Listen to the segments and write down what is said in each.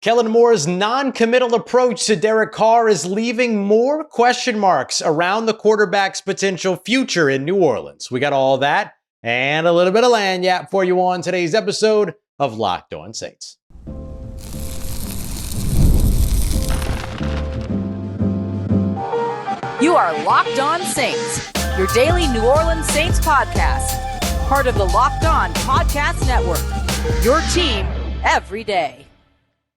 Kellen Moore's non-committal approach to Derek Carr is leaving more question marks around the quarterback's potential future in New Orleans. We got all that and a little bit of lagniappe for you on today's episode of Locked On Saints. You are Locked On Saints, your daily New Orleans Saints podcast. Part of the Locked On Podcast Network, your team every day.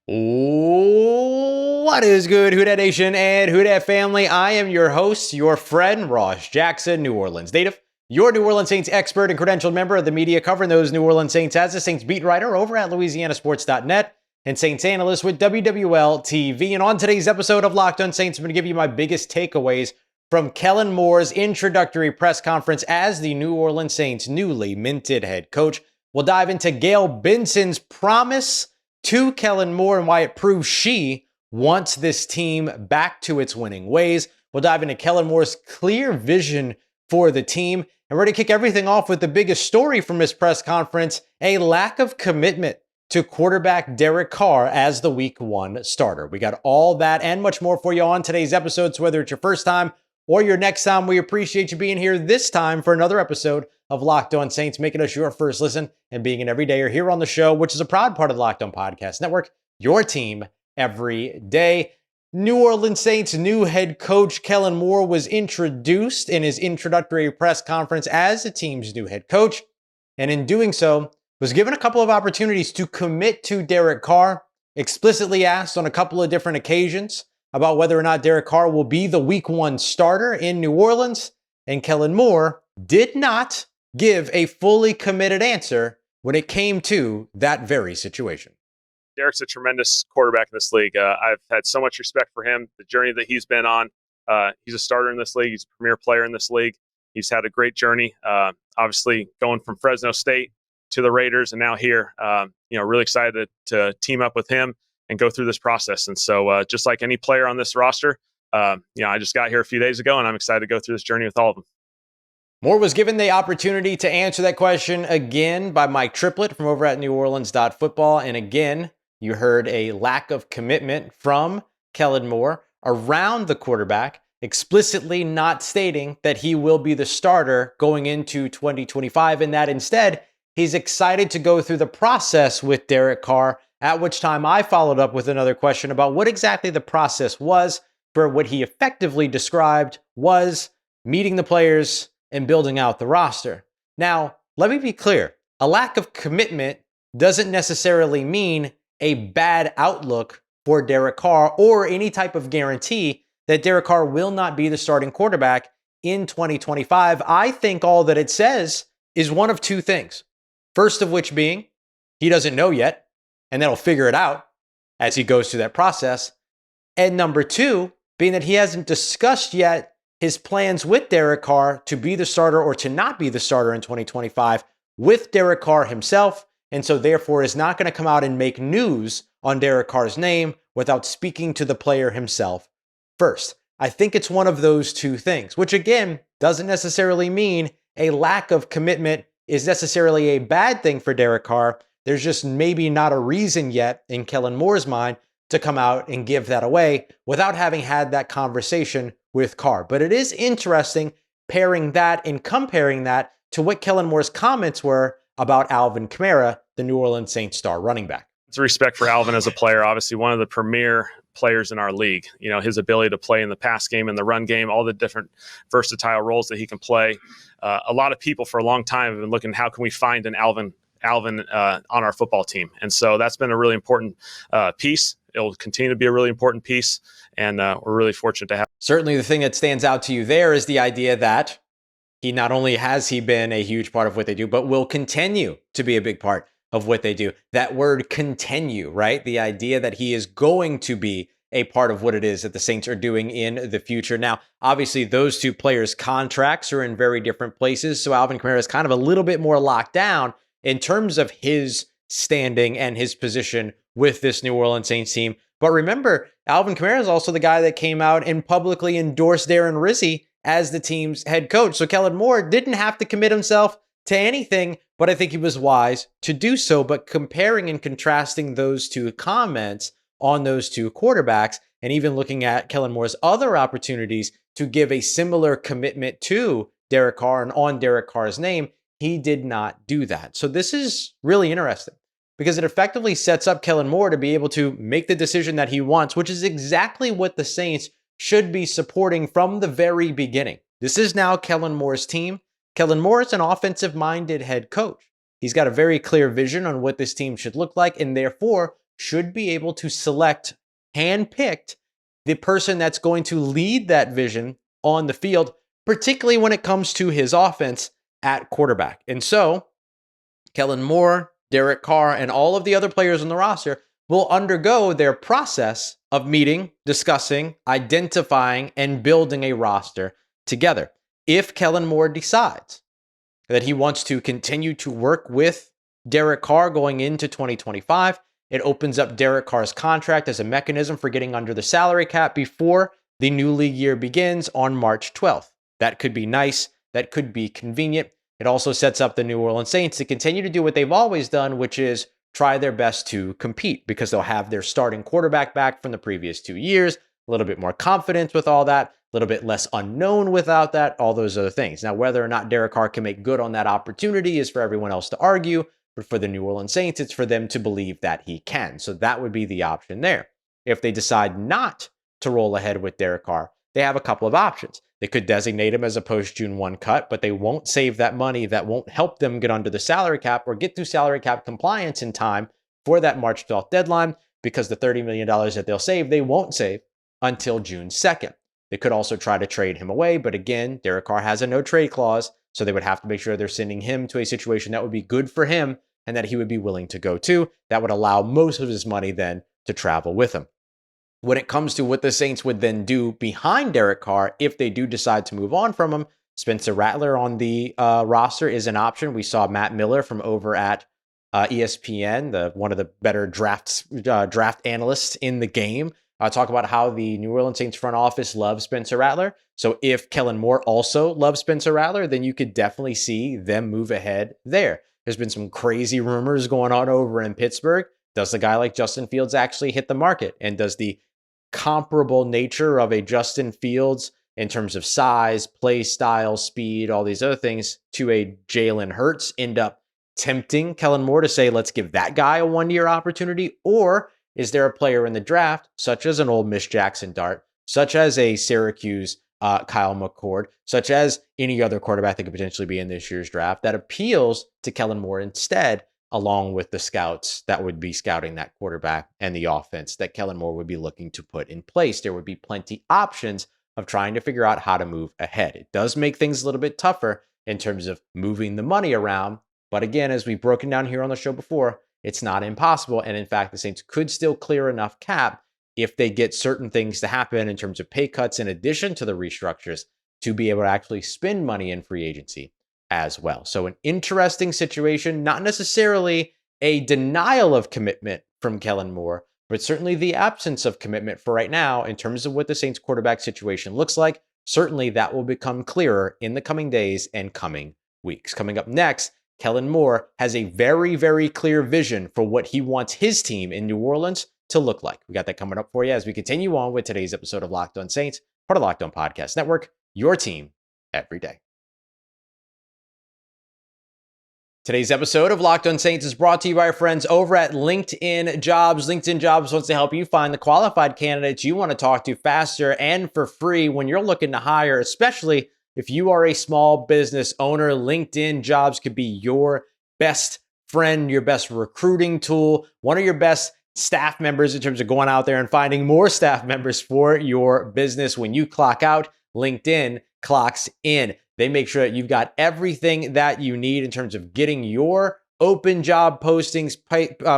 What is good, Who Dat Nation and Who Dat family? I am your host, your friend, Ross Jackson, New Orleans native, your New Orleans Saints expert and credentialed member of the media covering those New Orleans Saints as a Saints beat writer over at LouisianaSports.net and Saints analyst with WWL TV. And on today's episode of Locked On Saints, I'm going to give you my biggest takeaways from Kellen Moore's introductory press conference as the New Orleans Saints' newly minted head coach. We'll dive into Gayle Benson's promise to Kellen Moore and why it proves she wants this team back to its winning ways. We'll dive into Kellen Moore's clear vision for the team. And we're going to kick everything off with the biggest story from his press conference, a lack of commitment to quarterback Derek Carr as the Week 1 starter. We got all that and much more for you on today's episode. So whether it's your first time or your next time, we appreciate you being here this time for another episode of Locked On Saints, making us your first listen and being an everydayer here on the show, which is a proud part of the Locked On Podcast Network, your team every day. New Orleans Saints' new head coach, Kellen Moore, was introduced in his introductory press conference as the team's new head coach, and in doing so, was given a couple of opportunities to commit to Derek Carr, explicitly asked on a couple of different occasions about whether or not Derek Carr will be the Week 1 starter in New Orleans, and Kellen Moore did not give a fully committed answer when it came to that very situation. Derek's a tremendous quarterback in this league. I've had so much respect for him, the journey that he's been on. He's a starter in this league. He's a premier player in this league. He's had a great journey, obviously going from Fresno State to the Raiders and now here. Really excited to team up with him and go through this process. And so just like any player on this roster, I just got here a few days ago and I'm excited to go through this journey with all of them. Moore was given the opportunity to answer that question again by Mike Triplett from over at NewOrleans.football. And again, you heard a lack of commitment from Kellen Moore around the quarterback, explicitly not stating that he will be the starter going into 2025, and that instead, he's excited to go through the process with Derek Carr, at which time I followed up with another question about what exactly the process was for what he effectively described was meeting the players and building out the roster. Now, let me be clear. A lack of commitment doesn't necessarily mean a bad outlook for Derek Carr or any type of guarantee that Derek Carr will not be the starting quarterback in 2025. I think all that it says is one of two things. First of which being, he doesn't know yet, and then he'll figure it out as he goes through that process. And number two, being that he hasn't discussed yet his plans with Derek Carr to be the starter or to not be the starter in 2025 with Derek Carr himself, and so therefore is not going to come out and make news on Derek Carr's name without speaking to the player himself first. I think it's one of those two things, which again doesn't necessarily mean a lack of commitment is necessarily a bad thing for Derek Carr. There's just maybe not a reason yet in Kellen Moore's mind to come out and give that away without having had that conversation with Carr. But it is interesting pairing that and comparing that to what Kellen Moore's comments were about Alvin Kamara, the New Orleans Saints star running back. It's respect for Alvin as a player, obviously one of the premier players in our league. His ability to play in the pass game and the run game, all the different versatile roles that he can play. A lot of people for a long time have been looking, how can we find an Alvin on our football team? And so that's been a really important piece. It will continue to be a really important piece, and we're really fortunate to have. Certainly the thing that stands out to you there is the idea that he not only has he been a huge part of what they do, but will continue to be a big part of what they do. That word continue, right? The idea that he is going to be a part of what it is that the Saints are doing in the future. Now, obviously, those two players' contracts are in very different places, so Alvin Kamara is kind of a little bit more locked down in terms of his standing and his position with this New Orleans Saints team. But remember, Alvin Kamara is also the guy that came out and publicly endorsed Darren Rizzi as the team's head coach. So Kellen Moore didn't have to commit himself to anything, but I think he was wise to do so. But comparing and contrasting those two comments on those two quarterbacks, and even looking at Kellen Moore's other opportunities to give a similar commitment to Derek Carr and on Derek Carr's name, he did not do that. So this is really interesting because it effectively sets up Kellen Moore to be able to make the decision that he wants, which is exactly what the Saints should be supporting from the very beginning. This is now Kellen Moore's team. Kellen Moore is an offensive-minded head coach. He's got a very clear vision on what this team should look like, and therefore should be able to select, handpicked, the person that's going to lead that vision on the field, particularly when it comes to his offense at quarterback. And so, Kellen Moore, Derek Carr, and all of the other players on the roster will undergo their process of meeting, discussing, identifying, and building a roster together. If Kellen Moore decides that he wants to continue to work with Derek Carr going into 2025, it opens up Derek Carr's contract as a mechanism for getting under the salary cap before the new league year begins on March 12th. That could be nice. That could be convenient. It also sets up the New Orleans Saints to continue to do what they've always done, which is try their best to compete because they'll have their starting quarterback back from the previous 2 years, a little bit more confidence with all that, a little bit less unknown without that, all those other things. Now, whether or not Derek Carr can make good on that opportunity is for everyone else to argue, but for the New Orleans Saints, it's for them to believe that he can. So that would be the option there. If they decide not to roll ahead with Derek Carr, they have a couple of options. They could designate him as a post-June 1 cut, but they won't save that money. That won't help them get under the salary cap or get to salary cap compliance in time for that March 12th deadline, because the $30 million that they'll save, they won't save until June 2nd. They could also try to trade him away, but again, Derek Carr has a no-trade clause, so they would have to make sure they're sending him to a situation that would be good for him and that he would be willing to go to. That would allow most of his money then to travel with him. When it comes to what the Saints would then do behind Derek Carr, if they do decide to move on from him, Spencer Rattler on the roster is an option. We saw Matt Miller from over at ESPN, one of the better draft analysts in the game, talk about how the New Orleans Saints front office loves Spencer Rattler. So if Kellen Moore also loves Spencer Rattler, then you could definitely see them move ahead there. There's been some crazy rumors going on over in Pittsburgh. Does a guy like Justin Fields actually hit the market? And does the comparable nature of a Justin Fields in terms of size, play style, speed, all these other things to a Jalen Hurts end up tempting Kellen Moore to say, let's give that guy a one-year opportunity? Or is there a player in the draft, such as an Ole Miss Jackson Dart, such as a Syracuse Kyle McCord, such as any other quarterback that could potentially be in this year's draft, that appeals to Kellen Moore instead, along with the scouts that would be scouting that quarterback and the offense that Kellen Moore would be looking to put in place? There would be plenty options of trying to figure out how to move ahead. It does make things a little bit tougher in terms of moving the money around. But again, as we've broken down here on the show before, it's not impossible. And in fact, the Saints could still clear enough cap if they get certain things to happen in terms of pay cuts in addition to the restructures to be able to actually spend money in free agency as well. So an interesting situation, not necessarily a denial of commitment from Kellen Moore, but certainly the absence of commitment for right now in terms of what the Saints quarterback situation looks like. Certainly that will become clearer in the coming days and coming weeks. Coming up next, Kellen Moore has a very, very clear vision for what he wants his team in New Orleans to look like. We got that coming up for you as we continue on with today's episode of Locked On Saints, part of Locked On Podcast Network, your team every day. Today's episode of Locked On Saints is brought to you by our friends over at LinkedIn Jobs. LinkedIn Jobs wants to help you find the qualified candidates you want to talk to faster and for free when you're looking to hire, especially if you are a small business owner. LinkedIn Jobs could be your best friend, your best recruiting tool, one of your best staff members in terms of going out there and finding more staff members for your business. When you clock out, LinkedIn clocks in. They make sure that you've got everything that you need in terms of getting your open job postings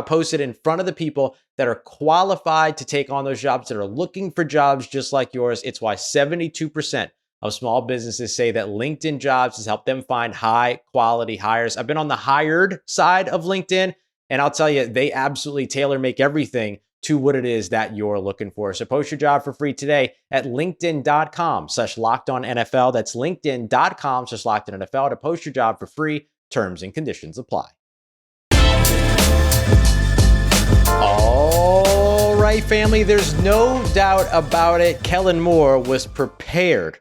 posted in front of the people that are qualified to take on those jobs, that are looking for jobs just like yours. It's why 72% of small businesses say that LinkedIn Jobs has helped them find high quality hires. I've been on the hired side of LinkedIn, and I'll tell you, they absolutely tailor make everything to what it is that you're looking for. So post your job for free today at linkedin.com/lockedonnfl. That's linkedin.com/lockedonnfl to post your job for free. Terms and conditions apply. All right, family, there's no doubt about it. Kellen Moore was prepared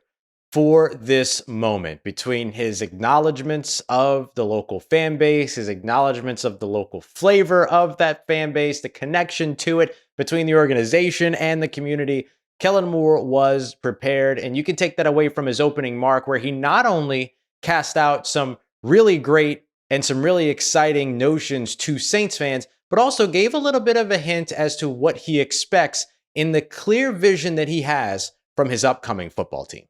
for this moment between his acknowledgments of the local fan base, his acknowledgments of the local flavor of that fan base, the connection to it between the organization and the community. Kellen Moore was prepared, and you can take that away from his opening mark, where he not only cast out some really great and some really exciting notions to Saints fans, but also gave a little bit of a hint as to what he expects in the clear vision that he has from his upcoming football team.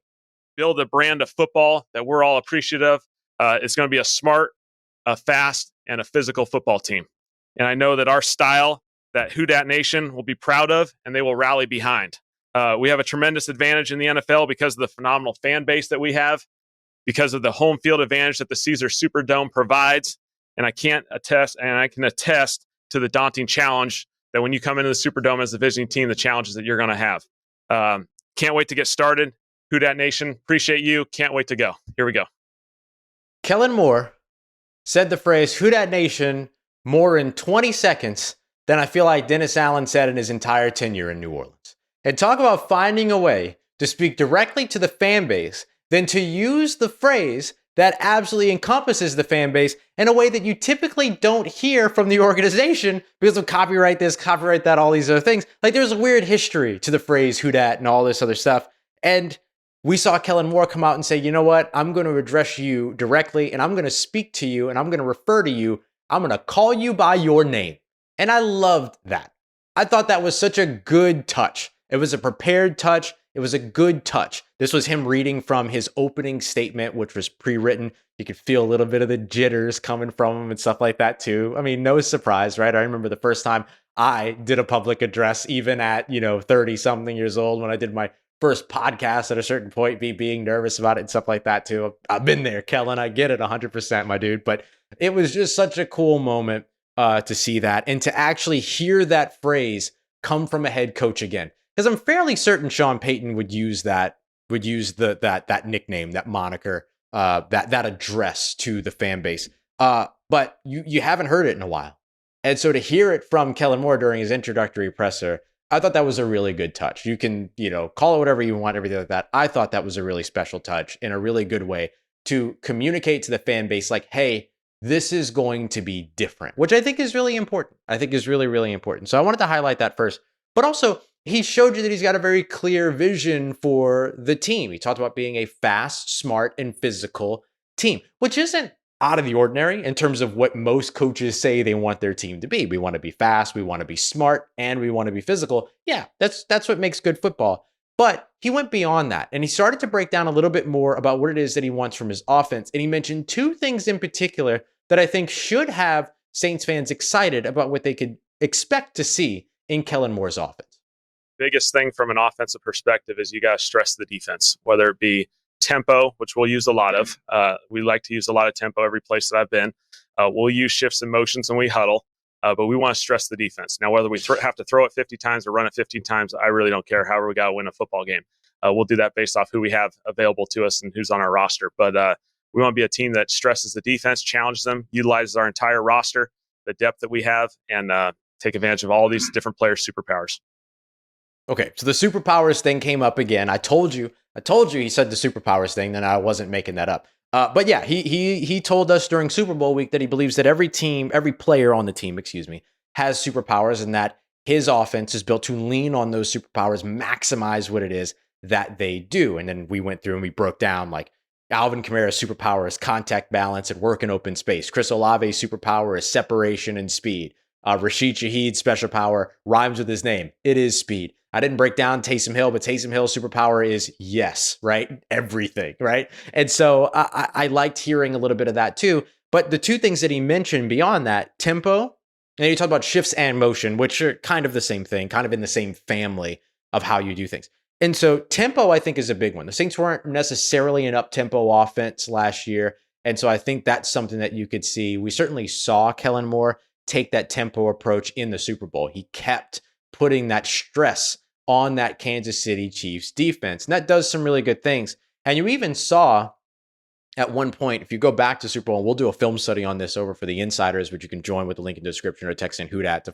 Build a brand of football that we're all appreciative of. It's going to be a smart, a fast, and a physical football team. And I know that our style, that Who Dat Nation will be proud of, and they will rally behind. We have a tremendous advantage in the NFL because of the phenomenal fan base that we have, because of the home field advantage that the Caesars Superdome provides. And I can attest to the daunting challenge that when you come into the Superdome as a visiting team, the challenges that you're going to have. Can't wait to get started. Who Dat Nation, appreciate you. Can't wait to go. Here we go. Kellen Moore said the phrase "Who Dat Nation" more in 20 seconds than I feel like Dennis Allen said in his entire tenure in New Orleans. And talk about finding a way to speak directly to the fan base than to use the phrase that absolutely encompasses the fan base in a way that you typically don't hear from the organization because of copyright this, copyright that, all these other things. Like, there's a weird history to the phrase "Who Dat" and all this other stuff. And we saw Kellen Moore come out and say, you know what? I'm going to address you directly, and I'm going to speak to you, and I'm going to refer to you. I'm going to call you by your name. And I loved that. I thought that was such a good touch. It was a prepared touch. It was a good touch. This was him reading from his opening statement, which was pre-written. You could feel a little bit of the jitters coming from him and stuff like that too. I mean, no surprise, right? I remember the first time I did a public address, even at, 30 something years old, when I did my first podcast at a certain point, being nervous about it and stuff like that too. I've been there, Kellen. I get it 100%, my dude. But it was just such a cool moment to see that and to actually hear that phrase come from a head coach again. Because I'm fairly certain Sean Payton would use that nickname, that moniker, that address to the fan base. But you haven't heard it in a while. And so to hear it from Kellen Moore during his introductory presser, I thought that was a really good touch. You can, call it whatever you want, everything like that. I thought that was a really special touch in a really good way to communicate to the fan base, like, hey, this is going to be different, which I think is really important. I think is really, really important. So I wanted to highlight that first. But also, he showed you that he's got a very clear vision for the team. He talked about being a fast, smart, and physical team, which isn't out of the ordinary in terms of what most coaches say they want their team to be. We want to be fast, we want to be smart, and we want to be physical. Yeah, that's what makes good football. But he went beyond that, and he started to break down a little bit more about what it is that he wants from his offense. And he mentioned two things in particular that I think should have Saints fans excited about what they could expect to see in Kellen Moore's offense. Biggest thing from an offensive perspective is you got to stress the defense, whether it be tempo, which we'll use a lot of. We like to use a lot of tempo every place that I've been. We'll use shifts and motions when we huddle, but we want to stress the defense. Now, whether we have to throw it 50 times or run it 15 times, I really don't care. However, we got to win a football game. We'll do that based off who we have available to us and who's on our roster. But we want to be a team that stresses the defense, challenges them, utilizes our entire roster, the depth that we have, and take advantage of all these different players' superpowers. Okay, so the superpowers thing came up again. I told you he said the superpowers thing, then I wasn't making that up. But yeah, he told us during Super Bowl week that he believes that every player on the team, has superpowers, and that his offense is built to lean on those superpowers, maximize what it is that they do. And then we went through and we broke down, like, Alvin Kamara's superpower is contact balance and work in open space. Chris Olave's superpower is separation and speed. Rashid Shaheed's special power rhymes with his name. It is speed. I didn't break down Taysom Hill, but Taysom Hill's superpower is yes, right? Everything, right? And so I liked hearing a little bit of that too. But the two things that he mentioned beyond that, tempo, and he talked about shifts and motion, which are kind of the same thing, kind of in the same family of how you do things. And so tempo, I think, is a big one. The Saints weren't necessarily an up-tempo offense last year. And so I think that's something that you could see. We certainly saw Kellen Moore take that tempo approach in the Super Bowl. He kept putting that stress on that Kansas City Chiefs defense. And that does some really good things. And you even saw at one point, if you go back to Super Bowl, and we'll do a film study on this over for the insiders, which you can join with the link in the description or text in HUDAT to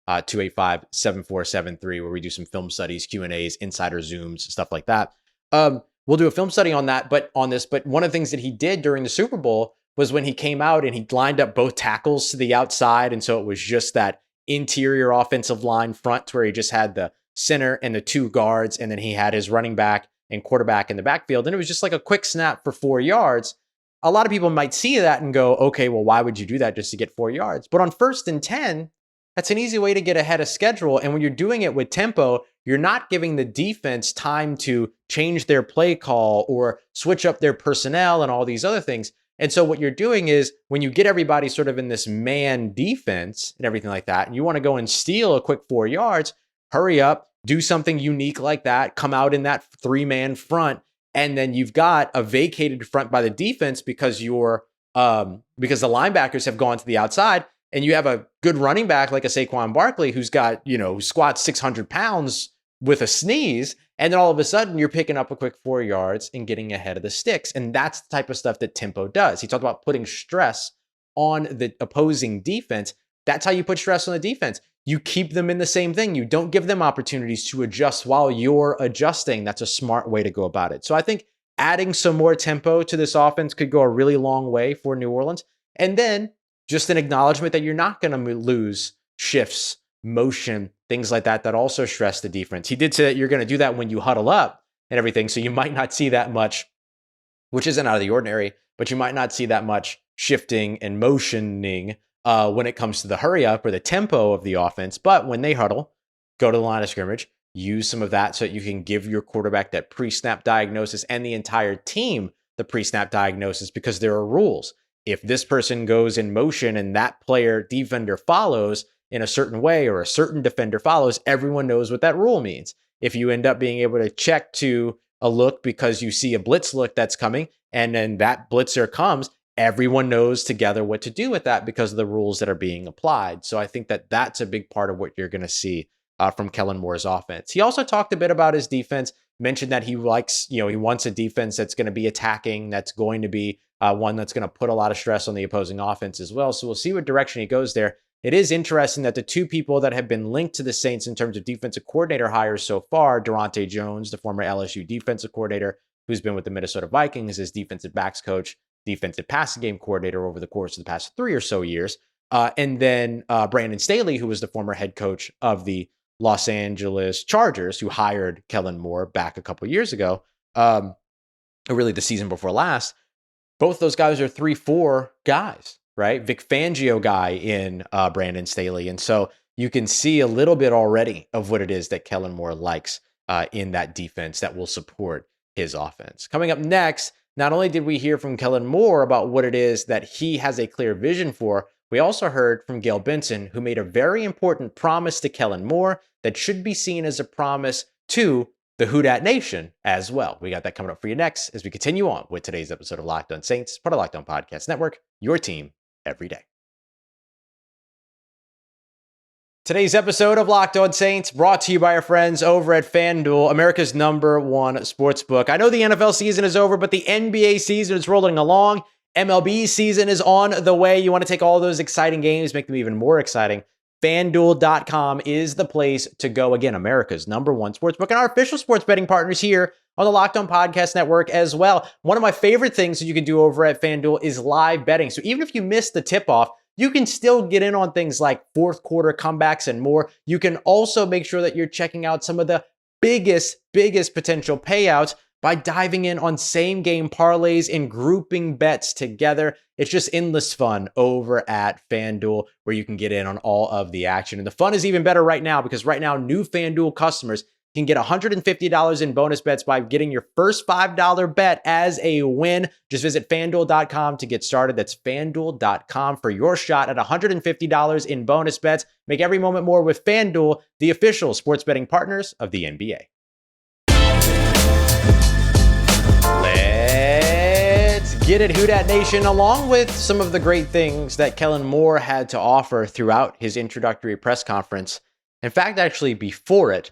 285-7473, where we do some film studies, Q&As, insider Zooms, stuff like that. We'll do a film study on that, but one of the things that he did during the Super Bowl was when he came out and he lined up both tackles to the outside. And so it was just that interior offensive line front where he just had the center and the two guards. And then he had his running back and quarterback in the backfield. And it was just like a quick snap for 4 yards. A lot of people might see that and go, okay, well, why would you do that just to get 4 yards? But on 1st and 10, that's an easy way to get ahead of schedule. And when you're doing it with tempo, you're not giving the defense time to change their play call or switch up their personnel and all these other things. And so what you're doing is when you get everybody sort of in this man defense and everything like that, and you want to go and steal a quick 4 yards, hurry up, do something unique like that, come out in that 3-man front, and then you've got a vacated front by the defense because the linebackers have gone to the outside. And you have a good running back like a Saquon Barkley who's got, who squats 600 pounds with a sneeze. And then all of a sudden you're picking up a quick 4 yards and getting ahead of the sticks. And that's the type of stuff that tempo does. He talked about putting stress on the opposing defense. That's how you put stress on the defense. You keep them in the same thing. You don't give them opportunities to adjust while you're adjusting. That's a smart way to go about it. So I think adding some more tempo to this offense could go a really long way for New Orleans. And then just an acknowledgement that you're not going to lose shifts, motion, things like that also stress the defense. He did say that you're going to do that when you huddle up and everything. So you might not see that much, which isn't out of the ordinary, but you might not see that much shifting and motioning when it comes to the hurry up or the tempo of the offense. But when they huddle, go to the line of scrimmage, use some of that so that you can give your quarterback that pre-snap diagnosis and the entire team the pre-snap diagnosis, because there are rules. If this person goes in motion and that defender follows in a certain way or a certain defender follows, everyone knows what that rule means. If you end up being able to check to a look because you see a blitz look that's coming and then that blitzer comes, everyone knows together what to do with that because of the rules that are being applied. So I think that that's a big part of what you're going to see from Kellen Moore's offense. He also talked a bit about his defense, mentioned that he likes, he wants a defense that's going to be attacking, that's going to be one that's going to put a lot of stress on the opposing offense as well. So we'll see what direction he goes there. It is interesting that the two people that have been linked to the Saints in terms of defensive coordinator hires so far, Durante Jones, the former LSU defensive coordinator, who's been with the Minnesota Vikings as defensive backs coach, defensive passing game coordinator over the course of the past 3 or so years. And then Brandon Staley, who was the former head coach of the Los Angeles Chargers, who hired Kellen Moore back a couple years ago, really the season before last. Both those guys are 3-4 guys, right? Vic Fangio guy in Brandon Staley. And so you can see a little bit already of what it is that Kellen Moore likes in that defense that will support his offense. Coming up next, not only did we hear from Kellen Moore about what it is that he has a clear vision for, we also heard from Gayle Benson, who made a very important promise to Kellen Moore that should be seen as a promise to the Who Dat Nation as well. We got that coming up for you next as we continue on with today's episode of Locked On Saints, part of Locked On Podcast Network, your team every day. Today's episode of Locked On Saints brought to you by our friends over at FanDuel, America's #1 sportsbook. I know the NFL season is over, but the NBA season is rolling along. MLB season is on the way. You want to take all those exciting games, make them even more exciting. FanDuel.com is the place to go. Again, America's #1 sportsbook and our official sports betting partners here on the Locked On Podcast Network as well. One of my favorite things that you can do over at FanDuel is live betting. So even if you miss the tip-off, you can still get in on things like fourth quarter comebacks and more. You can also make sure that you're checking out some of the biggest potential payouts by diving in on same game parlays and grouping bets together. It's just endless fun over at FanDuel where you can get in on all of the action. And the fun is even better right now because right now new FanDuel customers can get $150 in bonus bets by getting your first $5 bet as a win. Just visit FanDuel.com to get started. That's FanDuel.com for your shot at $150 in bonus bets. Make every moment more with FanDuel, the official sports betting partners of the NBA. Let's get it, Who Dat Nation, along with some of the great things that Kellen Moore had to offer throughout his introductory press conference. In fact, actually before it,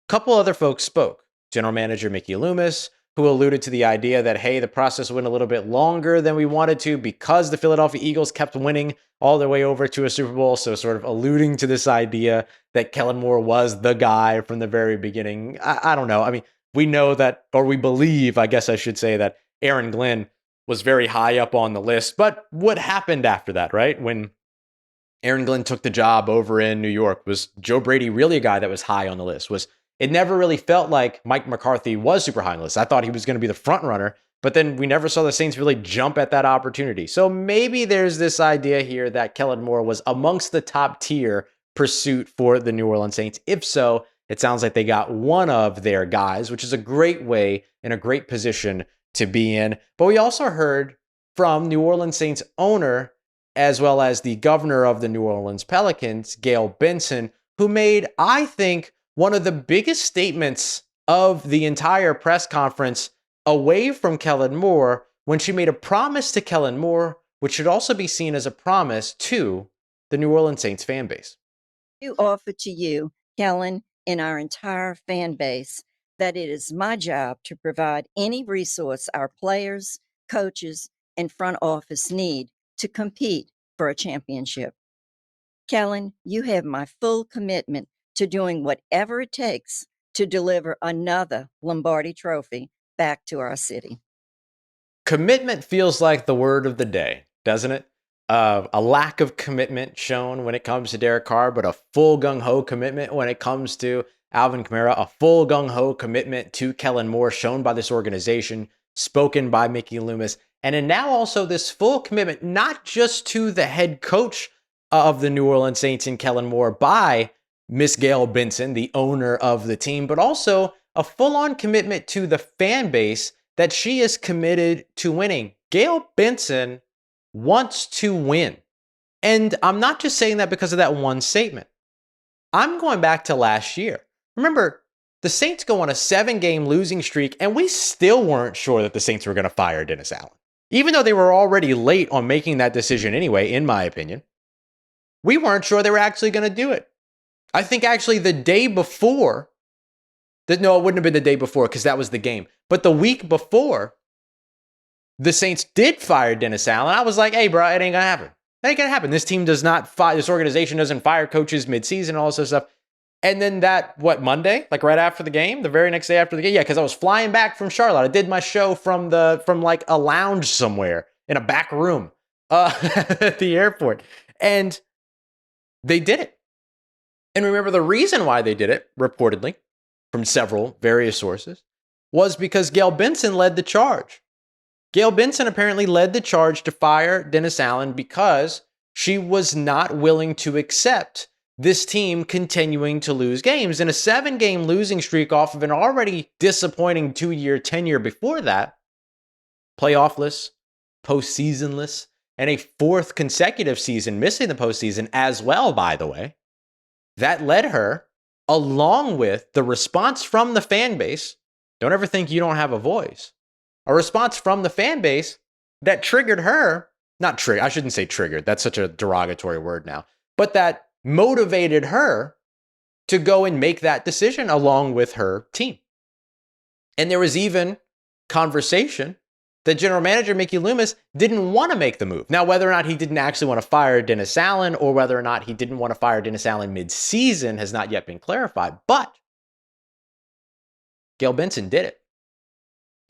a couple other folks spoke. General Manager Mickey Loomis, who alluded to the idea that, hey, the process went a little bit longer than we wanted to because the Philadelphia Eagles kept winning all their way over to a Super Bowl. So sort of alluding to this idea that Kellen Moore was the guy from the very beginning. I don't know. I mean, we know that, or we believe, I guess I should say, that Aaron Glenn was very high up on the list. But what happened after that, right? When Aaron Glenn took the job over in New York, was Joe Brady really a guy that was high on the list? It never really felt like Mike McCarthy was super high on the list. I thought he was going to be the front runner, but then we never saw the Saints really jump at that opportunity. So maybe there's this idea here that Kellen Moore was amongst the top tier pursuit for the New Orleans Saints. If so, it sounds like they got one of their guys, which is a great way and a great position to be in. But we also heard from New Orleans Saints owner, as well as the governor of the New Orleans Pelicans, Gayle Benson, who made, I think, one of the biggest statements of the entire press conference away from Kellen Moore when she made a promise to Kellen Moore, which should also be seen as a promise to the New Orleans Saints fan base. To offer to you, Kellen, and our entire fan base, that it is my job to provide any resource our players, coaches, and front office need to compete for a championship. Kellen, you have my full commitment to doing whatever it takes to deliver another Lombardi trophy back to our city. Commitment feels like the word of the day, doesn't it? A lack of commitment shown when it comes to Derek Carr, but a full gung-ho commitment when it comes to Alvin Kamara, a full gung-ho commitment to Kellen Moore shown by this organization, spoken by Mickey Loomis, and then now also this full commitment, not just to the head coach of the New Orleans Saints and Kellen Moore by Miss Gayle Benson, the owner of the team, but also a full-on commitment to the fan base that she is committed to winning. Gayle Benson wants to win. And I'm not just saying that because of that one statement. I'm going back to last year. Remember, the Saints go on a 7-game losing streak, and we still weren't sure that the Saints were going to fire Dennis Allen. Even though they were already late on making that decision anyway, in my opinion, we weren't sure they were actually going to do it. I think actually the day before, no, it wouldn't have been the day before because that was the game. But the week before, the Saints did fire Dennis Allen. I was like, hey, bro, it ain't going to happen. It ain't going to happen. This team does not fire, this organization doesn't fire coaches midseason, all this other stuff. And then Monday, like right after the game, the very next day after the game? Yeah, because I was flying back from Charlotte. I did my show from like a lounge somewhere in a back room at the airport. And they did it. And remember, the reason why they did it, reportedly, from several various sources, was because Gayle Benson led the charge. Gayle Benson apparently led the charge to fire Dennis Allen because she was not willing to accept this team continuing to lose games. In a 7-game losing streak off of an already disappointing 2-year tenure before that, playoffless, postseasonless, and a 4th consecutive season missing the postseason as well, by the way, that led her, along with the response from the fan base, don't ever think you don't have a voice, a response from the fan base that triggered her, I shouldn't say triggered, that's such a derogatory word now, but that motivated her to go and make that decision along with her team. And there was even conversation that general manager Mickey Loomis didn't want to make the move. Now, whether or not he didn't actually want to fire Dennis Allen or whether or not he didn't want to fire Dennis Allen mid-season has not yet been clarified, but Gayle Benson did it.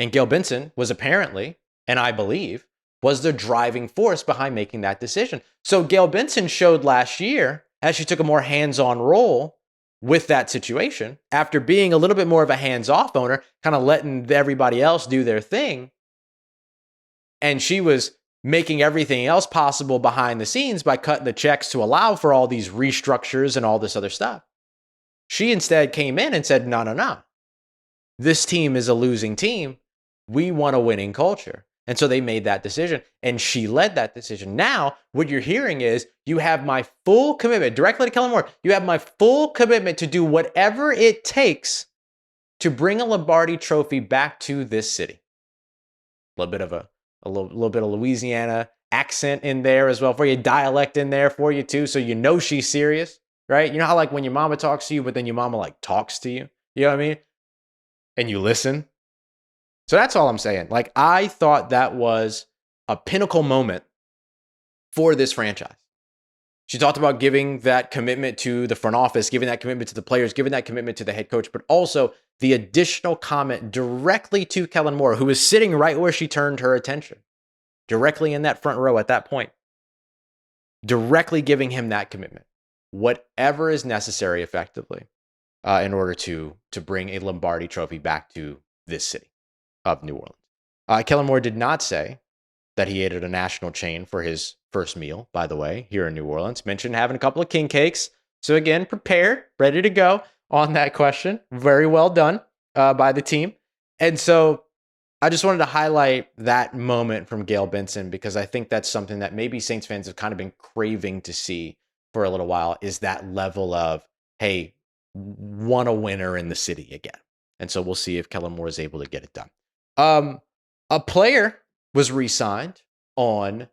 And Gayle Benson was apparently, and I believe, was the driving force behind making that decision. So Gayle Benson showed last year, as she took a more hands-on role with that situation, after being a little bit more of a hands-off owner, kind of letting everybody else do their thing, and she was making everything else possible behind the scenes by cutting the checks to allow for all these restructures and all this other stuff. She instead came in and said, no. This team is a losing team. We want a winning culture. And so they made that decision, and she led that decision. Now, what you're hearing is you have my full commitment, directly to Kellen Moore, you have my full commitment to do whatever it takes to bring a Lombardi trophy back to this city. A little bit of Louisiana accent in there as well for you, dialect in there for you too, so you know she's serious, right? You know how like when your mama talks to you, but then your mama like talks to you, you know what I mean? And you listen. So that's all I'm saying. Like, I thought that was a pinnacle moment for this franchise. She talked about giving that commitment to the front office, giving that commitment to the players, giving that commitment to the head coach, but also the additional comment directly to Kellen Moore, who was sitting right where she turned her attention, directly in that front row at that point, directly giving him that commitment, whatever is necessary effectively in order to bring a Lombardi trophy back to this city of New Orleans. Kellen Moore did not say that he ate at a national chain for his first meal, by the way, here in New Orleans. Mentioned having a couple of king cakes. So again, prepared, ready to go on that question. Very well done by the team. And so I just wanted to highlight that moment from Gayle Benson, because I think that's something that maybe Saints fans have kind of been craving to see for a little while, is that level of, hey, won a winner in the city again. And so we'll see if Kellen Moore is able to get it done. A player was re-signed on,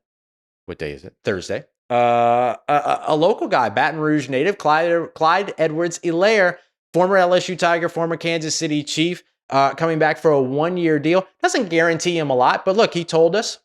what day is it? Thursday. A local guy, Baton Rouge native, Clyde Edwards-Helaire, former LSU Tiger, former Kansas City Chief, coming back for a 1-year deal. Doesn't guarantee him a lot, but look, he told us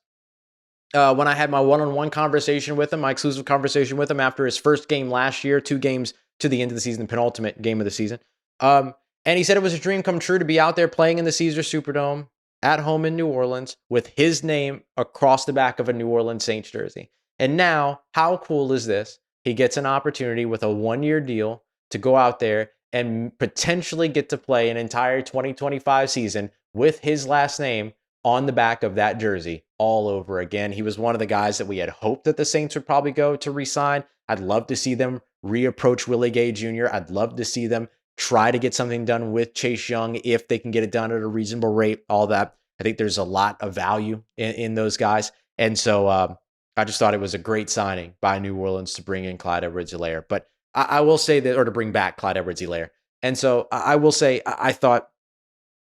when I had my one-on-one conversation with him, my exclusive conversation with him after his first game last year, 2 games to the end of the season, the penultimate game of the season. And he said it was a dream come true to be out there playing in the Caesars Superdome at home in New Orleans with his name across the back of a New Orleans Saints jersey. And now, how cool is this? He gets an opportunity with a 1-year deal to go out there and potentially get to play an entire 2025 season with his last name on the back of that jersey all over again. He was one of the guys that we had hoped that the Saints would probably go to re-sign. I'd love to see them reapproach Willie Gay Jr. I'd love to see them try to get something done with Chase Young if they can get it done at a reasonable rate, all that. I think there's a lot of value in those guys. And so I just thought it was a great signing by New Orleans to bring in Clyde Edwards-Helaire. But I will say that, or to bring back Clyde Edwards-Helaire. And so I will say, I thought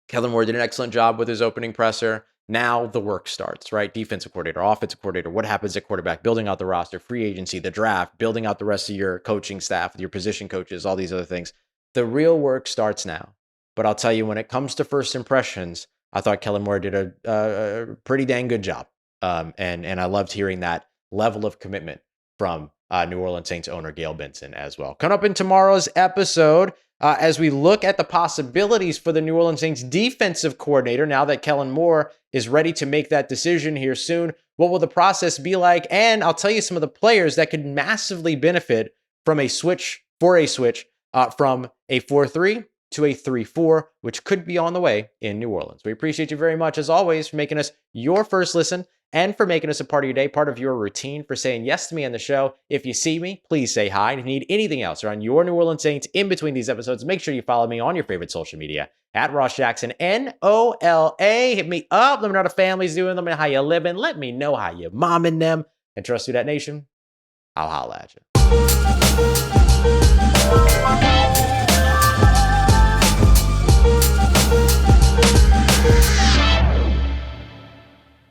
Kellen Moore did an excellent job with his opening presser. Now the work starts, right? Defensive coordinator, offensive coordinator, what happens at quarterback, building out the roster, free agency, the draft, building out the rest of your coaching staff, your position coaches, all these other things. The real work starts now. But I'll tell you, when it comes to first impressions, I thought Kellen Moore did a pretty dang good job. And I loved hearing that level of commitment from New Orleans Saints owner Gayle Benson as well. Coming up in tomorrow's episode, as we look at the possibilities for the New Orleans Saints defensive coordinator, now that Kellen Moore is ready to make that decision here soon, what will the process be like? And I'll tell you some of the players that could massively benefit from a switch from a 4-3 to a 3-4, which could be on the way in New Orleans. We appreciate you very much, as always, for making us your first listen and for making us a part of your day, part of your routine, for saying yes to me on the show. If you see me, please say hi. And if you need anything else around your New Orleans Saints in between these episodes, make sure you follow me on your favorite social media at Ross Jackson, NOLA. Hit me up. Let me know how the family's doing. Let me know how you living. Let me know how you momming them. And trust you, that nation, I'll holla at you.